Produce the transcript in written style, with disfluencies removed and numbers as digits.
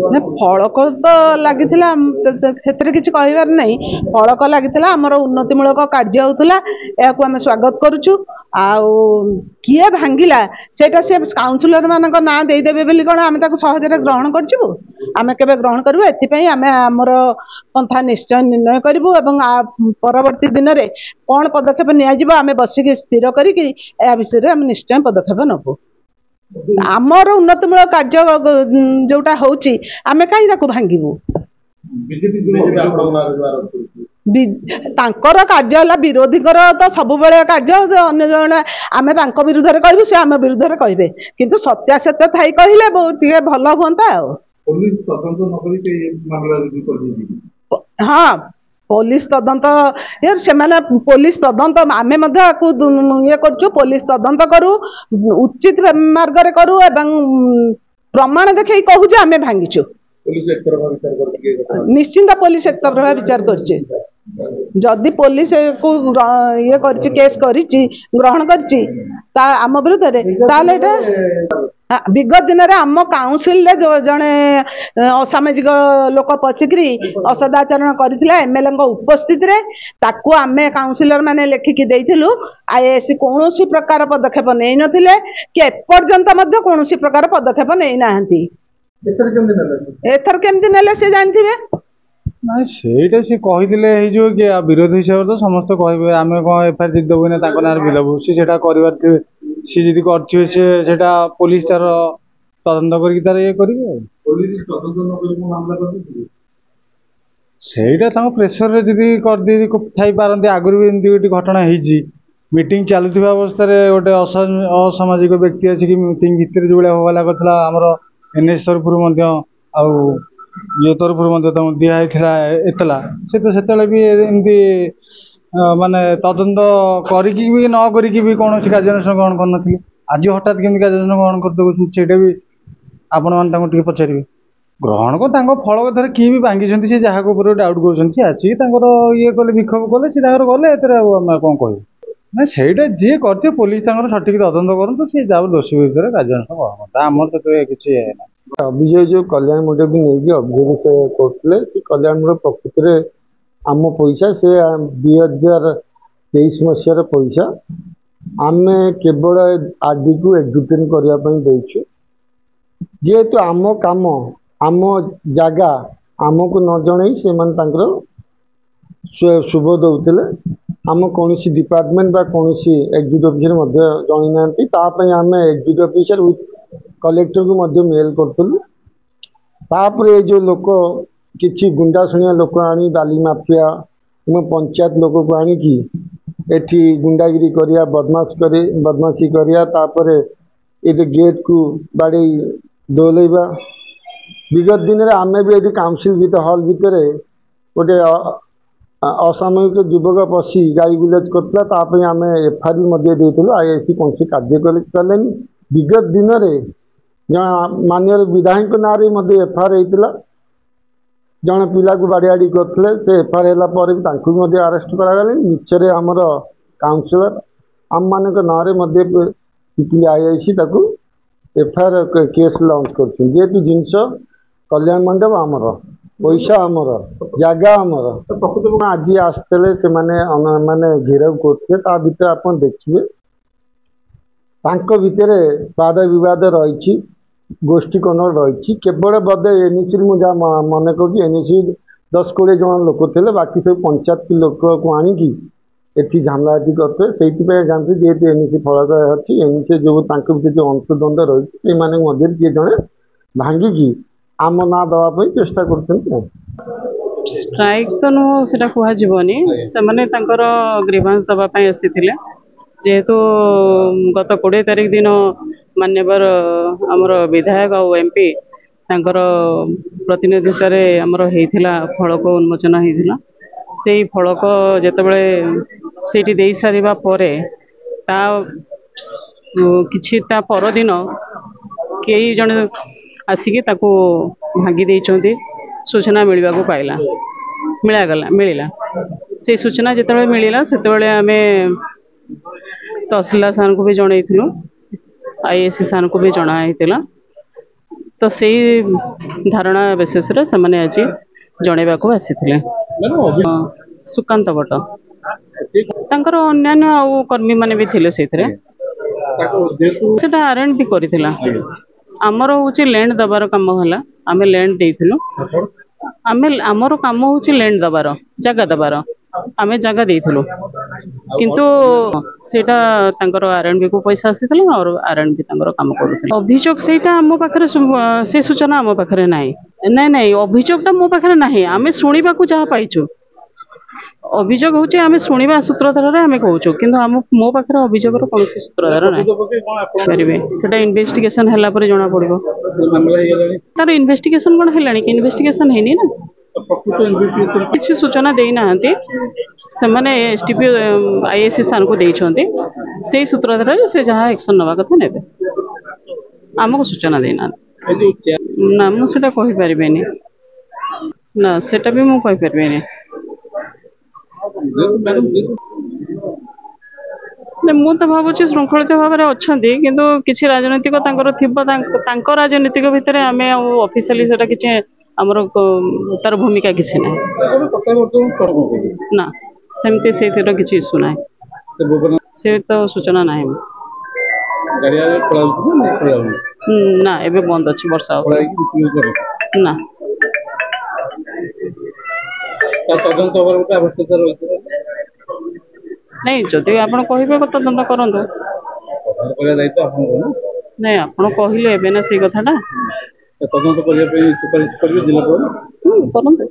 ना फलक तो लगी किसी कहबार नहीं फलक लगी आमर उन्नतिमूलक कार्य होता या आम स्वागत करुचु किए भांगिला सेटा से काउंसिलर मान ना देदेवे बोली कौन आम सहजरे ग्रहण करूँ आम के ग्रहण करूँ एपाई आम आमर पंथा निश्चय निर्णय करूँ परवर्ती दिन में कौन पदक्षेप निम बसिक स्थिर करके विषय निश्चय पदक्षेप नबू आमर उन्नतिमूलक कार्य जोटा होची आमे कहीं ताकू भांगीबू तांकर कार्य है विरोधी तो सब कार्य अन्य जन आम विरुद्ध में कहूँ से आम विरुद्ध में कहे किंतु सत्यासत्य थी कहले बहुत भल हाँ हाँ पुलिस तदंत से पुलिस तदंत आम ये करूँ पुलिस तदंत करूँ उचित मार्ग करूँ प्रमाण देखे कहूँ आम भांगीचु निश्चिंत पुलिस एक तरफा विचार करदी पुलिस को ये केस ग्रहण करम विरुद्ध विगत दिन में आम काउंसिल जो जड़े असामाजिक लोक पशिकी असदाचरण करते एमएलए उपस्थित आम काउंसिलर मैंने लेखिकी देलु आईएएससी कौन प्रकार पदक्षेप नहीं नथिले कि एपर्यंत कौन प्रकार पदक्षेप नहीं ना एथर केमती नेले से जानते ना सेटा सी कही जो कि विरोधी हिसाब से समस्त कहे आम कौन एफआईआर देबू ना ना बिलबू सी कर सी जी कर पुलिस तार तदंत कर ये कर प्रेसर जदि कर पारती आगुरी भी एमती गोटे घटना होती मीटिंग चलुवा अवस्था गोटे असामाजिक व्यक्ति आसिक मीटिंग भितर जो भाया होगा करता आमर एनएस तरफ ये तरफ दिखाई एतला से तो से भी एमती माने तदंत करी न करी कौन कार्यानुष्ठान ग्रहण कर आज हठात केमी कार्यानुष्ठान ग्रहण करदे भी आपण मैंने पचारे ग्रहण को फल कथार किए भी भांगी से जहाँ डाउट कर ये कले विक्षोभ कले सी गले कौन कह ना सहीटा जी कर पुलिस सठिक तदंत करूँ सी जाओ दोषी विरुद्ध कार्यानुष्ठान ग्रहण आमर तो किसी अभिजय जो कल्याण मंडप भी नहीं अभियोग से करते कल्याण मंडप प्रकृति में आम पैसा से 2023 मसीहार पैसा आम केवल आदि को एग्जीक्यूट करने जेहेतु आम काम आम जगह आमको न जन से शुभ दौले आम कौन डिपार्टमेंट कौन एग्जीक्यूटिव ऑफिसर जन ना आम एग्जीक्यूटिव ऑफिसर विथ कलेक्टर को मेल करूँ तापर जो लोक किसी गुंडा शुणिया लोक आनी बाली माफिया पंचायत लोक को आनिकी एठी गुंडागिरी करिया बदमाशी करिया तापर ये गेट को बाड़े दौलैबा विगत दिन में आम भी ये काउंसिल हल भितर गोटे असामयिक युवक पशि गाड़ी गुलज करता आम एफआईआर देलु आईएएससी कौन कार्य कले विगत दिन में माननीय विधायक ना एफआईआर होता जड़े पिला को बाड़ियाड़ी करते से एफआईआर है भी अरेस्ट करागले मिछरे आमर काउंसिलर आम मान नारे पिपली आईआईसी एफआईआर केस लॉन्च कर जिनस कल्याण मंडप आमर पैसा आमर जगह आमर आज आसते से माने घेराव करते भर आप देखिए भितर वाद विवाद रही गोष्ठी कनर रही केवल बदे एनएसी मुझे मन कर एनएसी 10-20 जन लोक थे बाकी सब पंचायत लोक को आनिकी एटी झामलाटी करते से जानते जेहेतु एनएसी फलक अच्छी एनएसी जो भर जो अंतद्वंद रही से किए जड़े भांगिकी आम ना दवाई चेष्टा कर स्ट्राइक तो नुह से कहजनी से ग्रीवांस दवाई आसी जेहेतु गत 20 तारिख दिन मान्यवर आमर विधायक और एमपी प्रतिनिधित्व आमर होता फलक उन्मोचन होता से फलक जितेबले से दे सारा पर किछि परदिन कई जन आसिकी भांगी देइचंती सूचना मिलवा को पाइला मिलला से सूचना जितेबाला मिलला से आम तहसीलदार सार को भी जनइलु आईएएससी सार को भी जनाई तो सेई धारणा बेसिस रे ସେମାନେ ଆଜି ଜଣେଇବାକୁ ଆସିଥିଲେ। ସୁକାନ୍ତ ଭଟ୍ଟ ତାଙ୍କର ଅନ୍ୟାନ୍ୟ ଆଉ କର୍ମୀ ମାନେ ବି ଥିଲେ ସେଇଥିରେ। ସେଟା R&B କରିଥିଲା। ଆମର ହଉଛି ଲ୍ୟାଣ୍ଡ ଦବାର କାମ ହେଲା, ଆମେ ଲ୍ୟାଣ୍ଡ ଦେଇଥିଲୁ। ଆମର କାମ ହଉଛି ଲ୍ୟାଣ୍ଡ ଦବାର, ଜାଗା ଦବାର, ଆମେ ଜାଗା ଦେଇଥିଲୁ। କିନ୍ତୁ ସେଇଟା ତାଙ୍କର R&B କୁ ପଇସା ଆସିଥିଲା ଆଉ R&B ତାଙ୍କର କାମ କରୁଥିଲେ। ଅଭିଯୋଗ ସେଇଟା ଆମ ପାଖରେ ସେ ସୂଚନା ଆମ ପାଖରେ ନାହିଁ। ନାଇଁ ଅଭିଯୋଗଟା ମୋ ପାଖରେ ନାହିଁ, ଆମେ ଶୁଣିବାକୁ ଯାହା ପାଇଛୁ। ଅଭିଯୋଗ ହଉଛି ଆମେ ଶୁଣିବା ସୂତ୍ରଧାରରେ ଆମେ କହୁଛୁ, କିନ୍ତୁ ମୋ ପାଖରେ ଅଭିଯୋଗର କୌଣସି ସୂତ୍ରଧାର ନାହିଁ। ପାରିବେ ସେଟା ଇନଭେଷ୍ଟିଗେସନ ହେଲା ପରେ ଜଣା ପଡିବ। ତାର ଇନଭେଷ୍ଟିଗେସନ କଣ ହେଲାଣି କି? ଇନଭେଷ୍ଟିଗେସନ ହେଇନି ନା, କିଛି ସୂଚନା ଦେଇନାହାନ୍ତି। ସେମାନେ STP IAC ସାର୍ଙ୍କୁ ଦେଇଛନ୍ତି, ସେଇ ସୂତ୍ରଧାରରେ ସେ ଯାହା ଆକ୍ସନ ନେବା କଥା ନେବେ। ଆମକୁ ସୂଚନା ଦେଇନାହାନ୍ତି। ନା ମୁଁ ସେଟା କହିପାରିବିନି, ନା ସେଟା ବି ମୁଁ କହିପାରିବିନି। ମୁଁ ତ ଭାବୁଛି ଶୃଙ୍ଖଳିତ ଭାବରେ ଅଛନ୍ତି, କିନ୍ତୁ କିଛି ରାଜନୈତିକ ତାଙ୍କର ଥିବ, ତାଙ୍କ ରାଜନୈତିକ ଭିତରେ ଆମେ ଆଉ ଅଫିସିଆଲି ସେଟା କିଛି ଆମର ତାର ଭୂମିକା କିଛି ନାହିଁ। ନା ସେମିତି ସେଇଥିର କିଛି ଇସ୍ୟୁ ନାହିଁ, ସେ ତ ସୂଚନା ନାହିଁ। ନା ଏବେ ବନ୍ଦ ଅଛି, ବର୍ଷା ନା ନାଇଁ ଯଦି ଆପଣ କହିବେ ତଦନ୍ତ କରନ୍ତୁ। ନାଇଁ ଆପଣ କହିଲେ ଏବେ ନା ସେଇ କଥାଟା ତଦନ୍ତ କରିବା ପାଇଁ ସୁପାରିଶ କରିବେ ଜିଲ୍ଲାପାଳ। କରନ୍ତୁ।